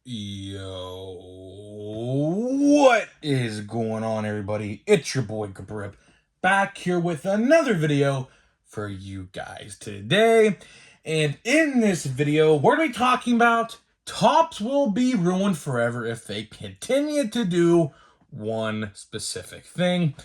Yo, what is going on, everybody? It's your boy Cabrip, back here with another video for you guys today. And in this video, what are we talking about? Tops will be ruined forever if they continue to do one specific thing.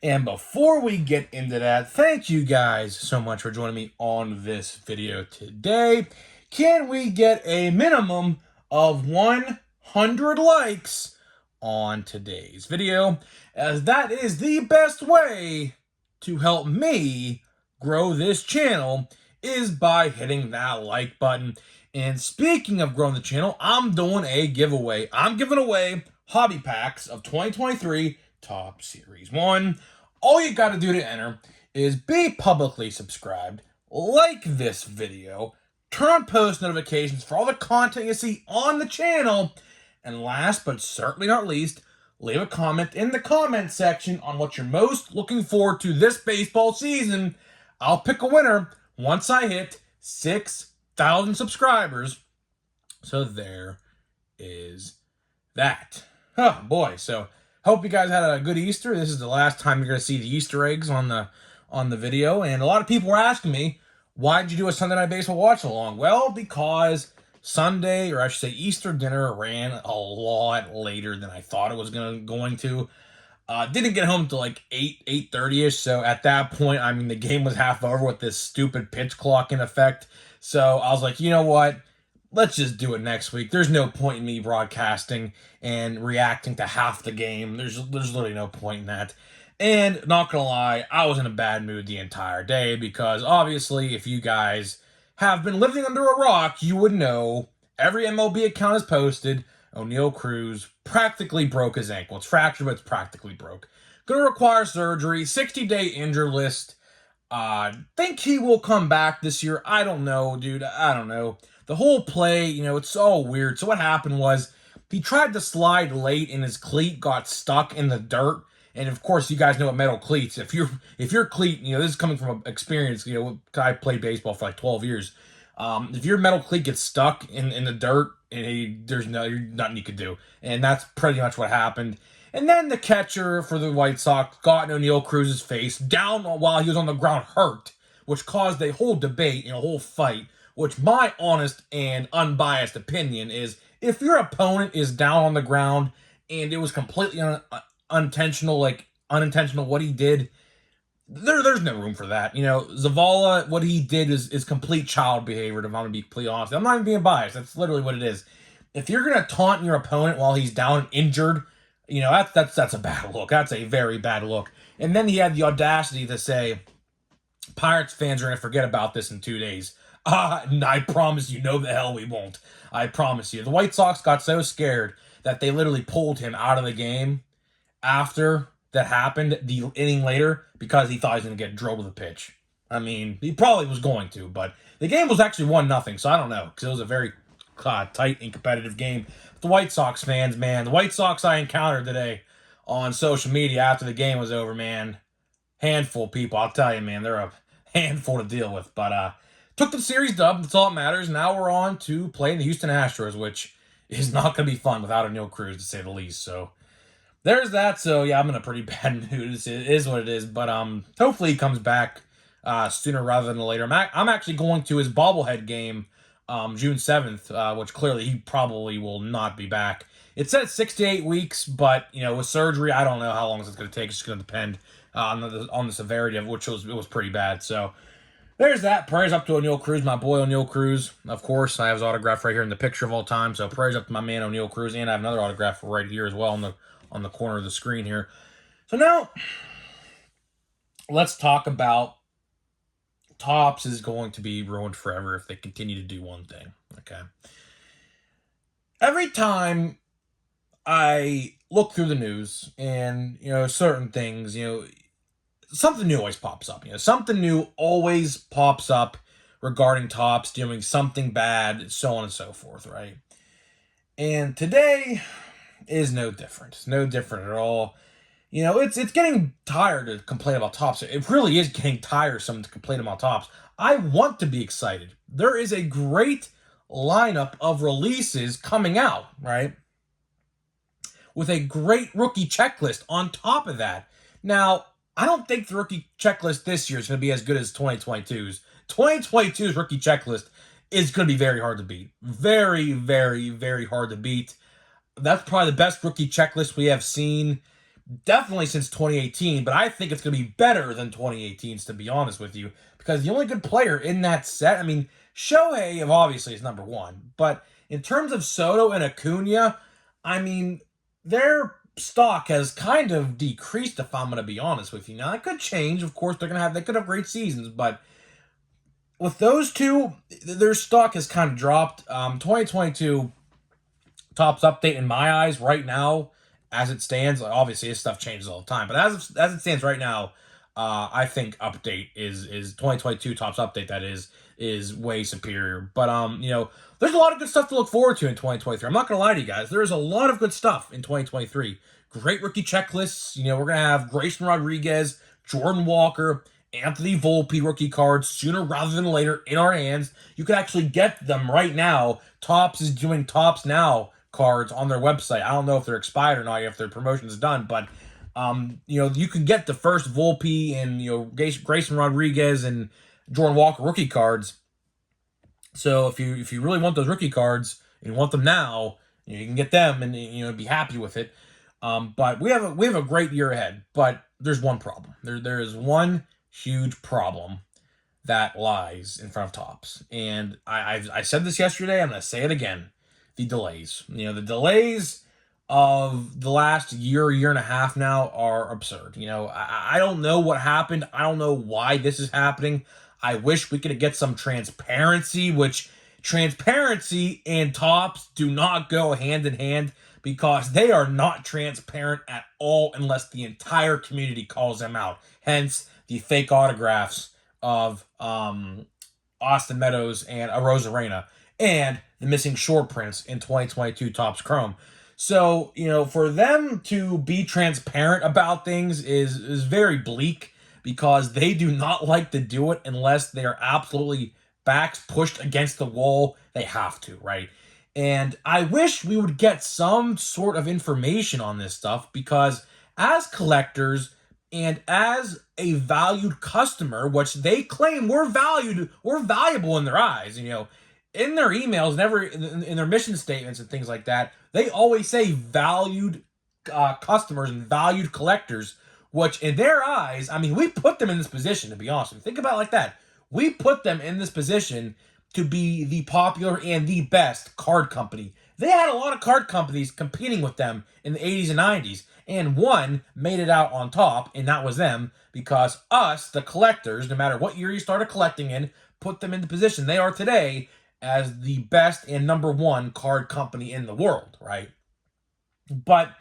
And before we get into that, thank you guys so much for joining me on this video today. Can we get a minimum of 100 likes on today's video, as that is the best way to help me grow this channel is by hitting that like button. And speaking of growing the channel, I'm doing a giveaway. I'm giving away hobby packs of 2023 Top Series 1. All you got to do to enter is be publicly subscribed, like this video, turn on post notifications for all the content you see on the channel, and last but certainly not least, leave a comment in the comment section on what you're most looking forward to this baseball season. I'll pick a winner once I hit 6,000 subscribers. So there is that. Oh boy, so hope you guys had a good Easter. This is the last time you're going to see the Easter eggs on the video, and a lot of people were asking me, why'd you do a Sunday Night Baseball watch-along? Well, because Sunday, or I should say Easter dinner, ran a lot later than I thought it was going to. Didn't get home until like 8:30ish, so at that point, I mean, the game was half over with this stupid pitch clock in effect. So I was like, you know what? Let's just do it next week. There's no point in me broadcasting and reacting to half the game. There's literally no point in that. And not gonna lie, I was in a bad mood the entire day because obviously if you guys have been living under a rock, you would know every MLB account is posted. O'Neal Cruz practically broke his ankle. It's fractured, but it's practically broke. Gonna require surgery, 60-day injury list. Think he will come back this year. I don't know, dude. I don't know. The whole play, it's all weird. So what happened was he tried to slide late and his cleat got stuck in the dirt. And of course, you guys know what metal cleats. If your cleat, this is coming from experience. I played baseball for like 12 years. If your metal cleat gets stuck in the dirt, there's nothing you could do. And that's pretty much what happened. And then the catcher for the White Sox got in O'Neal Cruz's face down while he was on the ground hurt, which caused a whole debate and a whole fight, which my honest and unbiased opinion is if your opponent is down on the ground and it was completely unintentional what he did, there's no room for that. Zavala, what he did is complete child behavior, if I'm going to be completely honest. I'm not even being biased. That's literally what it is. If you're going to taunt your opponent while he's down and injured, that's a bad look. That's a very bad look. And then he had the audacity to say, Pirates fans are going to forget about this in 2 days. I promise you, no the hell we won't. I promise you. The White Sox got so scared that they literally pulled him out of the game after that happened, the inning later, because he thought he was going to get drilled with a pitch. I mean, he probably was going to, but the game was actually 1-0, so I don't know, because it was a very tight and competitive game. The White Sox fans, man, the White Sox I encountered today on social media after the game was over, man, handful of people, I'll tell you, man, they're a handful to deal with, but took the series dub, that's all that matters. Now we're on to playing the Houston Astros, which is not going to be fun without O'Neal Cruz, to say the least, so there's that. So yeah, I'm in a pretty bad mood. It is what it is. But hopefully he comes back sooner rather than later. I'm actually going to his bobblehead game June 7th, which clearly he probably will not be back. It says 6 to 8 weeks, but with surgery, I don't know how long it's going to take. It's going to depend on the severity of which it was pretty bad. So there's that. Prayers up to O'Neal Cruz, my boy O'Neal Cruz. Of course, I have his autograph right here in the picture of all time. So prayers up to my man O'Neal Cruz, and I have another autograph right here as well on the corner of the screen here. So now, let's talk about Topps is going to be ruined forever if they continue to do one thing, okay? Every time I look through the news and, certain things, something new always pops up. Something new always pops up regarding Topps doing something bad, so on and so forth, right? And today is no different. It's no different at all. It's getting tired to complain about Topps. It really is getting tiresome to complain about Topps. I want to be excited. There is a great lineup of releases coming out, right? With a great rookie checklist on top of that. Now, I don't think the rookie checklist this year is going to be as good as 2022's. 2022's rookie checklist is going to be very hard to beat. Very, very, very hard to beat. That's probably the best rookie checklist we have seen, definitely since 2018, but I think it's going to be better than 2018's, to be honest with you, because the only good player in that set, I mean, Shohei obviously is number one, but in terms of Soto and Acuna, I mean, their stock has kind of decreased, if I'm going to be honest with you. Now, that could change. Of course, they could have great seasons, but with those two, their stock has kind of dropped. 2022 Topps update in my eyes right now, as it stands, obviously this stuff changes all the time, but as it stands right now, I think update is 2022 Topps update, that is way superior. But there's a lot of good stuff to look forward to in 2023. I'm not gonna lie to you guys, there is a lot of good stuff in 2023. Great rookie checklists. We're gonna have Grayson Rodriguez, Jordan Walker, Anthony Volpe rookie cards sooner rather than later in our hands. You can actually get them right now. Topps is doing Topps Now cards on their website. I don't know if they're expired or not, if their promotion is done, but you can get the first Volpe and Grayson Rodriguez and Jordan Walker rookie cards. So if you really want those rookie cards and you want them now, you can get them and be happy with it. But we have a great year ahead. But there's one problem. There is one huge problem that lies in front of Topps, and I said this yesterday. I'm gonna say it again. The delays. The delays of the last year and a half now are absurd. I don't know what happened. I don't know why this is happening. I wish we could get some transparency, which transparency and Topps do not go hand in hand, because they are not transparent at all unless the entire community calls them out. Hence the fake autographs of Austin Meadows and Arozarena, and the missing short prints in 2022 Topps Chrome. So, for them to be transparent about things is very bleak, because they do not like to do it unless they are absolutely backs pushed against the wall. They have to, right? And I wish we would get some sort of information on this stuff, because as collectors and as a valued customer, which they claim we're valuable in their eyes, in their emails, in their mission statements and things like that, they always say valued customers and valued collectors, which in their eyes, I mean, we put them in this position, to be honest with you. Think about it like that. We put them in this position to be the popular and the best card company. They had a lot of card companies competing with them in the 80s and 90s, and one made it out on top, and that was them, because us, the collectors, no matter what year you started collecting in, put them in the position they are today as the best and number one card company in the world, right? But,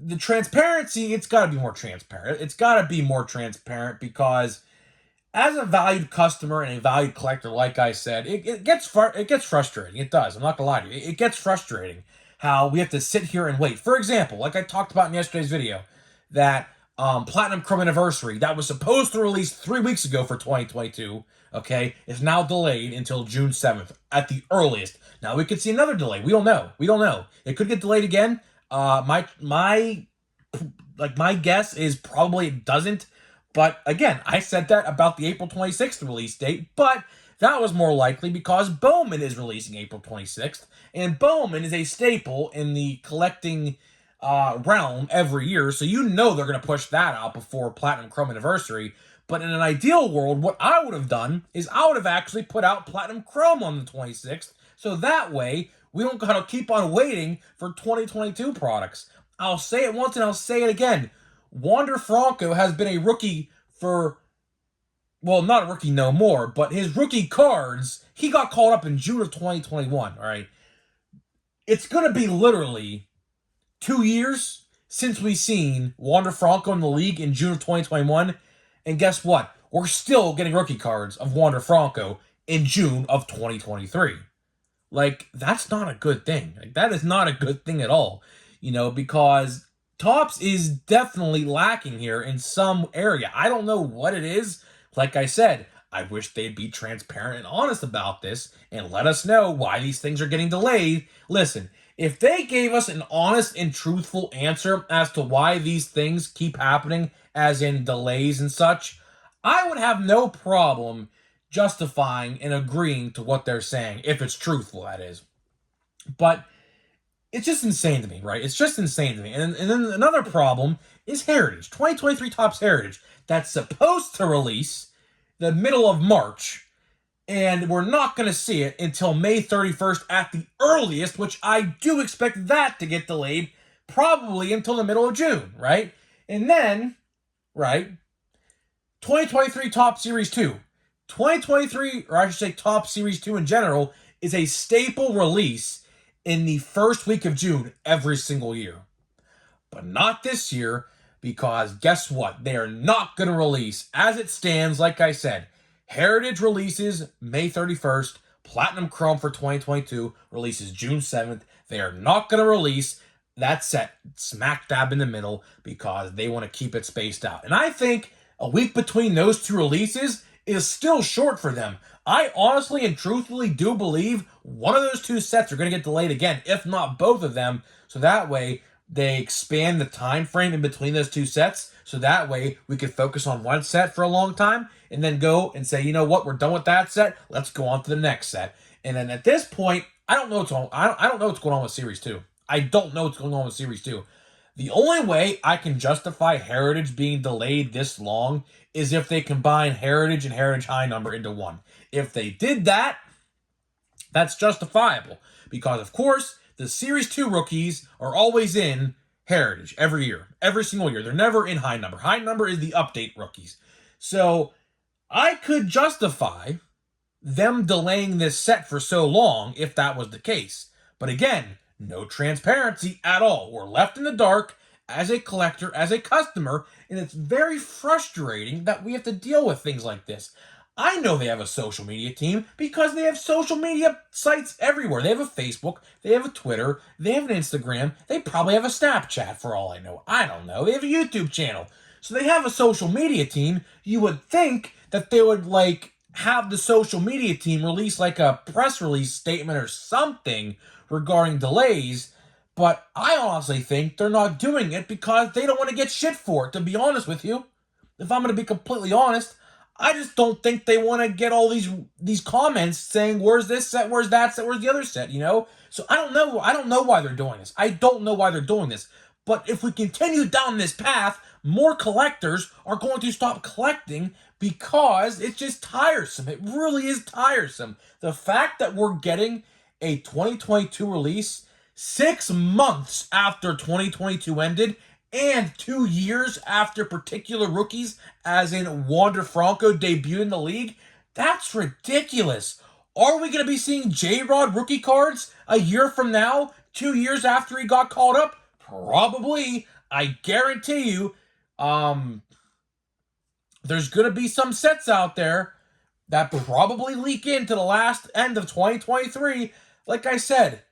the transparency, it's got to be more transparent. It's got to be more transparent, because as a valued customer and a valued collector, like I said, it gets frustrating. It does. I'm not gonna lie to you. It gets frustrating how we have to sit here and wait. For example, like I talked about in yesterday's video, that Platinum Chrome Anniversary that was supposed to release 3 weeks ago for 2022, okay, is now delayed until June 7th at the earliest. Now we could see another delay. We don't know. It could get delayed again. My guess is probably it doesn't. But again, I said that about the April 26th release date, but that was more likely because Bowman is releasing April 26th, and Bowman is a staple in the collecting realm every year, so they're going to push that out before Platinum Chrome Anniversary. But in an ideal world, what I would have done is I would have actually put out Platinum Chrome on the 26th, so that way we don't got to keep on waiting for 2022 products. I'll say it once and I'll say it again. Wander Franco has been a rookie for, well, not a rookie no more, but his rookie cards, he got called up in June of 2021, all right? It's going to be literally 2 years since we seen Wander Franco in the league in June of 2021, and guess what? We're still getting rookie cards of Wander Franco in June of 2023. Like, that's not a good thing. Like, that is not a good thing at all, because Topps is definitely lacking here in some area. I don't know what it is. Like I said, I wish they'd be transparent and honest about this and let us know why these things are getting delayed. Listen, if they gave us an honest and truthful answer as to why these things keep happening, as in delays and such, I would have no problem justifying and agreeing to what they're saying, if it's truthful, that is. But it's just insane to me, right? It's just insane to me. And then another problem is Heritage. 2023 Topps Heritage. That's supposed to release the middle of March. And we're not going to see it until May 31st at the earliest, which I do expect that to get delayed probably until the middle of June, right? And then, right, 2023 Topps Series 2. 2023, or I should say Topps Series 2 in general, is a staple release in the first week of June every single year. But not this year, because guess what? They are not going to release, as it stands, like I said, Heritage releases May 31st, Platinum Chrome for 2022 releases June 7th. They are not going to release that set smack dab in the middle because they want to keep it spaced out. And I think a week between those two releases is still short for them. I honestly and truthfully do believe one of those two sets are going to get delayed again, if not both of them, so that way they expand the time frame in between those two sets, so that way we could focus on one set for a long time and then go and say, you know what, we're done with that set, let's go on to the next set. And then at this point, I don't know what's on. I don't know what's going on with Series 2. I don't know what's going on with Series 2. The only way I can justify Heritage being delayed this long is if they combine Heritage and Heritage High Number into one. If they did that, that's justifiable. Because, of course, the Series 2 rookies are always in Heritage every year. Every single year. They're never in High Number. High Number is the update rookies. So, I could justify them delaying this set for so long if that was the case. But again, no transparency at all. We're left in the dark as a collector, as a customer, and it's very frustrating that we have to deal with things like this. I know they have a social media team because they have social media sites everywhere. They have a Facebook, they have a Twitter, they have an Instagram, they probably have a Snapchat for all I know. I don't know. They have a YouTube channel. So they have a social media team. You would think that they would have the social media team release a press release statement or something regarding delays, but I honestly think they're not doing it because they don't want to get shit for it, to be honest with you. If I'm going to be completely honest, I just don't think they want to get all these comments saying, where's this set, where's that set, where's the other set, you know? So I don't know why they're doing this. I don't know why they're doing this. But if we continue down this path, more collectors are going to stop collecting because it's just tiresome. It really is tiresome. The fact that we're getting a 2022 release 6 months after 2022 ended and 2 years after particular rookies, as in Wander Franco, debuted in the league, that's ridiculous. Are we going to be seeing J-Rod rookie cards a year from now, 2 years after he got called up? Probably. I guarantee you, there's going to be some sets out there that probably leak into the last end of 2023. Like I said,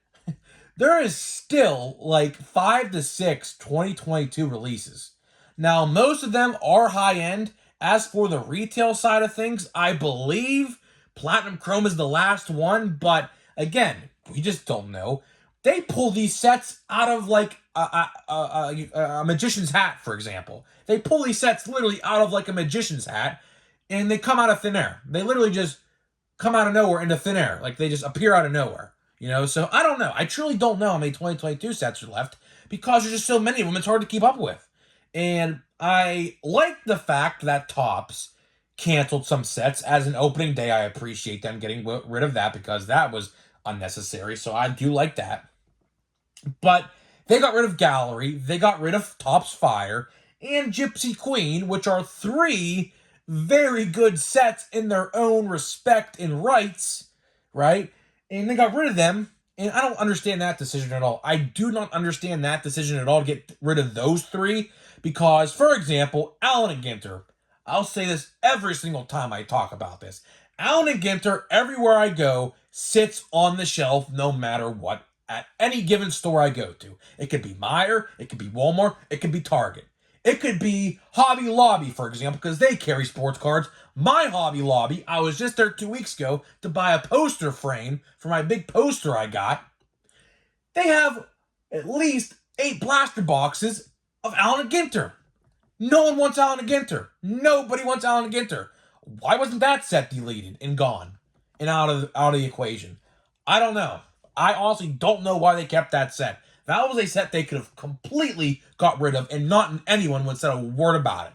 there is still 5 to 6 2022 releases. Now, most of them are high-end. As for the retail side of things, I believe Platinum Chrome is the last one, but again, we just don't know. They pull these sets out of a magician's hat, for example. They pull these sets literally out of a magician's hat, and they come out of thin air. They literally just come out of nowhere into thin air. They just appear out of nowhere. You know, so I don't know. I truly don't know how many 2022 sets are left because there's just so many of them, it's hard to keep up with. And I like the fact that Topps canceled some sets as an opening day. I appreciate them getting rid of that because that was unnecessary, so I do like that. But they got rid of Gallery, they got rid of Topps Fire, and Gypsy Queen, which are 3 very good sets in their own respect and rights, right? And they got rid of them, and I don't understand that decision at all. I do not understand that decision at all to get rid of those 3, because, for example, Allen and Ginter. I'll say this every single time I talk about this. Allen and Ginter, everywhere I go, sits on the shelf no matter what, at any given store I go to. It could be Meijer, it could be Walmart, it could be Target. It could be Hobby Lobby, for example, because they carry sports cards. My Hobby Lobby, I was just there 2 weeks ago to buy a poster frame for my big poster I got. They have at least 8 blaster boxes of Allen Ginter. No one wants Allen Ginter. Nobody wants Allen Ginter. Why wasn't that set deleted and gone and out of the equation? I don't know. I honestly don't know why they kept that set. That was a set they could have completely got rid of, and not anyone would say a word about it.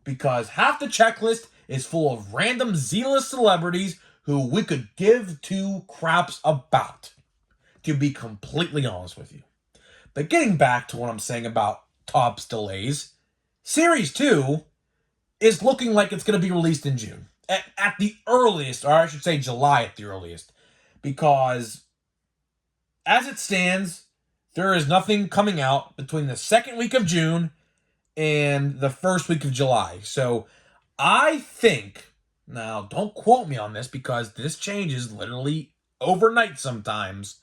Because half the checklist is full of random zealous celebrities who we could give two craps about, to be completely honest with you. But getting back to what I'm saying about Topps delays, Series 2 is looking like it's going to be released in June. At the earliest, or I should say July at the earliest. Because as it stands, there is nothing coming out between the second week of June and the first week of July. So I think, now don't quote me on this because this changes literally overnight sometimes.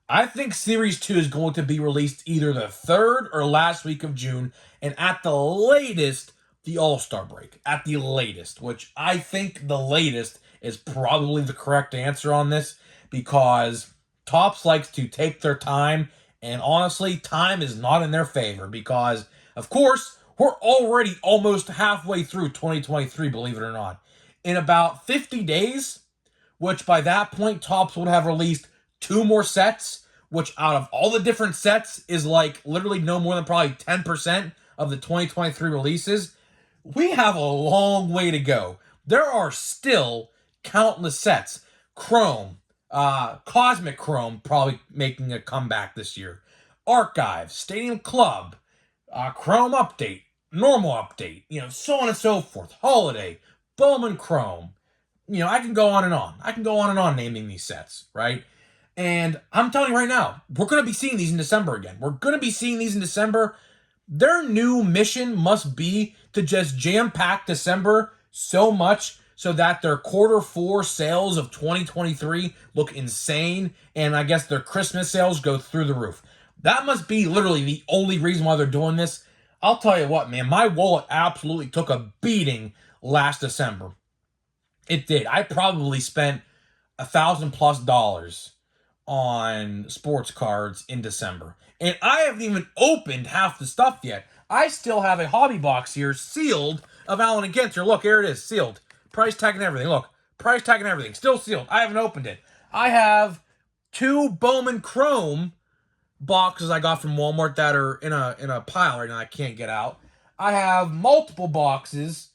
I think Series 2 is going to be released either the third or last week of June, and at the latest, the All-Star break. At the latest, which I think the latest is probably the correct answer on this, because Topps likes to take their time, and honestly, time is not in their favor, because, of course, we're already almost halfway through 2023, believe it or not. In about 50 days, which by that point, Topps would have released 2 more sets, which out of all the different sets is like literally no more than probably 10% of the 2023 releases. We have a long way to go. There are still countless sets. Chrome, Cosmic Chrome probably making a comeback this year. Archive, Stadium Club, Chrome Update, Normal Update, so on and so forth. Holiday, Bowman Chrome. I can go on and on. I can go on and on naming these sets, right? And I'm telling you right now, we're going to be seeing these in December again. We're going to be seeing these in December. Their new mission must be to just jam-pack December so much so that their Q4 sales of 2023 look insane, and I guess their Christmas sales go through the roof. That must be literally the only reason why they're doing this. I'll tell you what, man, my wallet absolutely took a beating last December. It did. I probably spent $1,000+ on sports cards in December. And I haven't even opened half the stuff yet. I still have a hobby box here sealed of Allen and Ginter. Look, here it is, sealed. Price tag and everything. Look, price tag and everything. Still sealed. I haven't opened it. I have 2 Bowman Chrome boxes I got from Walmart that are in a pile right now I can't get out. I have multiple boxes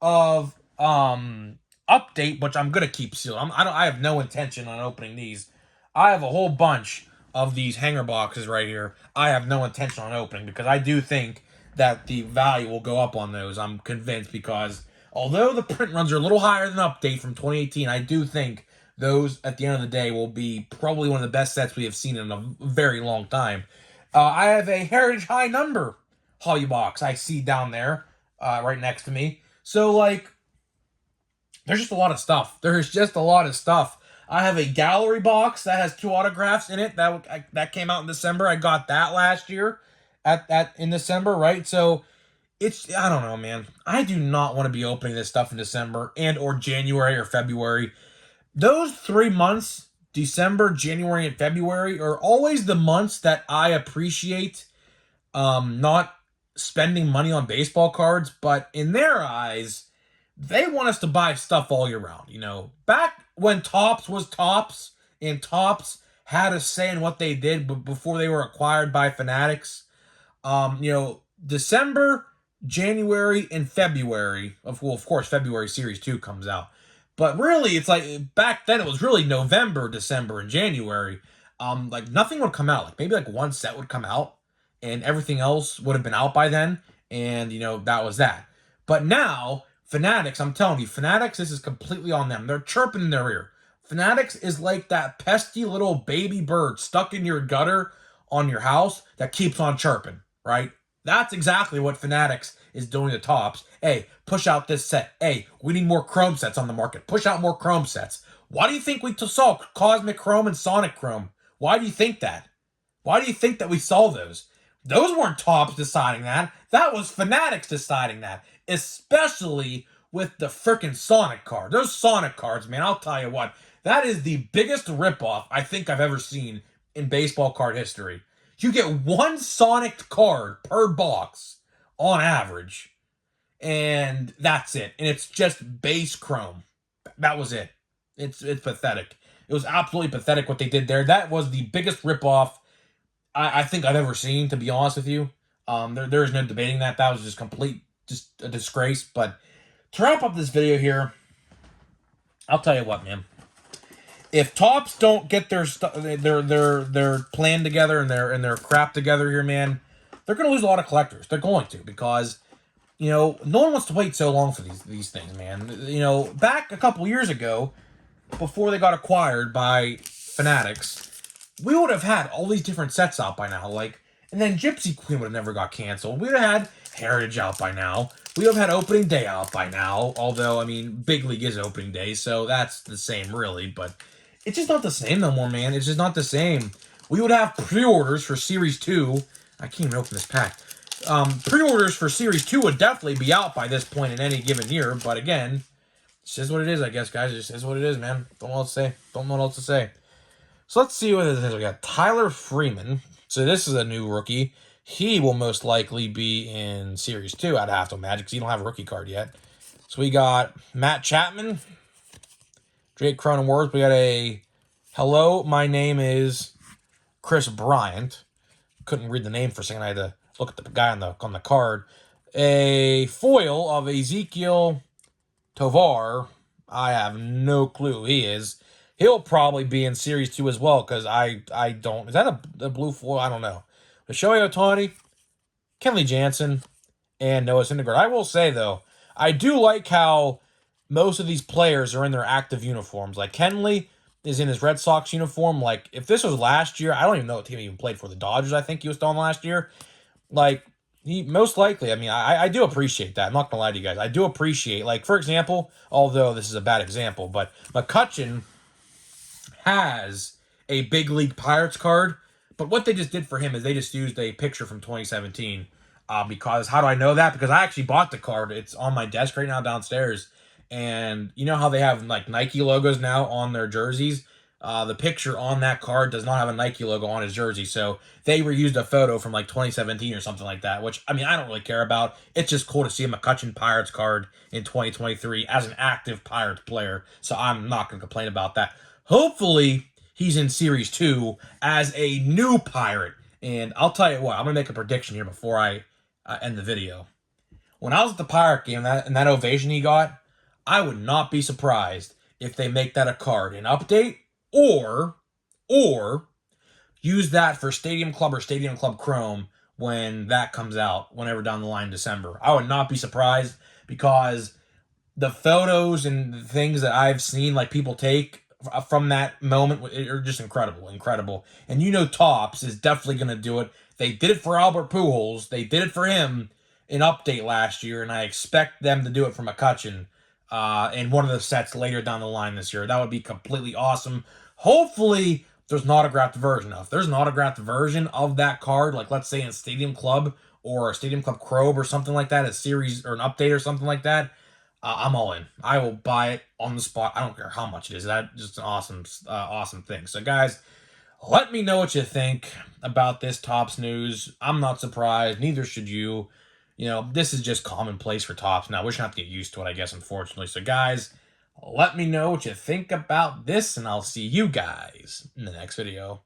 of Update, which I'm gonna keep sealed. I have no intention on opening these. I have a whole bunch of these hanger boxes right here. I have no intention on opening because I do think that the value will go up on those. I'm convinced, because although the print runs are a little higher than Update from 2018, I do think those at the end of the day will be probably one of the best sets we have seen in a very long time. I have a Heritage High Number hobby box I see down there right next to me. So, there's just a lot of stuff. There's just a lot of stuff. I have a gallery box that has 2 autographs in it. That came out in December. I got that last year in December, right? So I don't know, man. I do not want to be opening this stuff in December and or January or February. Those 3 months, December, January, and February, are always the months that I appreciate not spending money on baseball cards, but in their eyes, they want us to buy stuff all year round. Back when Topps was Topps and Topps had a say in what they did before they were acquired by Fanatics, December, January, and February, of course, February Series 2 comes out. But really, it's like, back then, it was really November, December, and January. Nothing would come out. Maybe one set would come out, and everything else would have been out by then, and, that was that. But now, Fanatics, I'm telling you, Fanatics, this is completely on them. They're chirping in their ear. Fanatics is like that pesky little baby bird stuck in your gutter on your house that keeps on chirping, right? That's exactly what Fanatics is doing to Topps. Hey, push out this set. Hey, we need more Chrome sets on the market. Push out more Chrome sets. Why do you think we saw Cosmic Chrome and Sonic Chrome? Why do you think that? Why do you think that we saw those? Those weren't Topps deciding that. That was Fanatics deciding that. Especially with the freaking Sonic card. Those Sonic cards, man, I'll tell you what. That is the biggest ripoff I think I've ever seen in baseball card history. You get one Sonic card per box on average. And that's it. And it's just base chrome. That was it. It's pathetic. It was absolutely pathetic what they did there. That was the biggest ripoff I think I've ever seen, to be honest with you. There is no debating that. That was just a disgrace. But to wrap up this video here, I'll tell you what, man. If Topps don't get their plan together and their crap together here, man, they're gonna lose a lot of collectors. They're going to, because no one wants to wait so long for these things, man. Back a couple years ago, before they got acquired by Fanatics, we would have had all these different sets out by now. And then Gypsy Queen would have never got canceled. We would have had Heritage out by now. We would have had Opening Day out by now. Although, I mean, Big League is Opening Day, so that's the same, really. But it's just not the same no more, man. It's just not the same. We would have pre-orders for Series 2. I can't even open this pack. Pre-orders for Series 2 would definitely be out by this point in any given year. But again, it's just what it is, I guess, guys. It just is what it is, man. Don't know what else to say. Don't know what else to say. So let's see what this is. We got Tyler Freeman. So this is a new rookie. He will most likely be in Series 2 out of Half Magic because he don't have a rookie card yet. So we got Matt Chapman, Drake Cronenworth. We got a hello, my name is Chris Bryant. Couldn't read the name for a second. I had to look at the guy on the card. A foil of Ezekiel Tovar. I have no clue who he is. He'll probably be in Series 2 as well, because I don't... Is that a blue foil? I don't know. But Shohei Ohtani, Kenley Jansen, and Noah Syndergaard. I will say, though, I do like how most of these players are in their active uniforms. Like, Kenley is in his Red Sox uniform. Like, if this was last year, I don't even know what team he even played for. The Dodgers, I think he was still on last year. Like, he most likely, I mean, I do appreciate that. I'm not going to lie to you guys. I do appreciate, like, for example, although this is a bad example, but McCutchen has a Big League Pirates card, but what they just did for him is they just used a picture from 2017. Because how do I know that? Because I actually bought the card. It's on my desk right now downstairs, and you know how they have like Nike logos now on their jerseys. The picture on that card does not have a Nike logo on his jersey, so they reused a photo from like 2017 or something like that, which, I mean, I don't really care about. It's just cool to see a McCutchen Pirates card in 2023 as an active Pirates player, so I'm not going to complain about that. Hopefully, he's in Series 2 as a new Pirate. And I'll tell you what, I'm going to make a prediction here before I end the video. When I was at the Pirate game and that ovation he got, I would not be surprised if they make that a card in Update or use that for Stadium Club or Stadium Club Chrome when that comes out, whenever down the line in December. I would not be surprised, because the photos and the things that I've seen, like, people take from that moment are just incredible. And Topps is definitely going to do it. They did it for Albert Pujols. They did it for him in Update last year, and I expect them to do it for McCutchen in one of the sets later down the line this year. That would be completely awesome. Hopefully, there's an autographed version. If there's an autographed version of that card, like let's say in Stadium Club or Stadium Club Chrome or something like that, a series or an update or something like that, I'm all in. I will buy it on the spot. I don't care how much it is. That's just an awesome thing. So, guys, let me know what you think about this Topps news. I'm not surprised. Neither should you. This is just commonplace for Topps now. We're just going to have to get used to it, I guess, unfortunately. So, guys, let me know what you think about this, and I'll see you guys in the next video.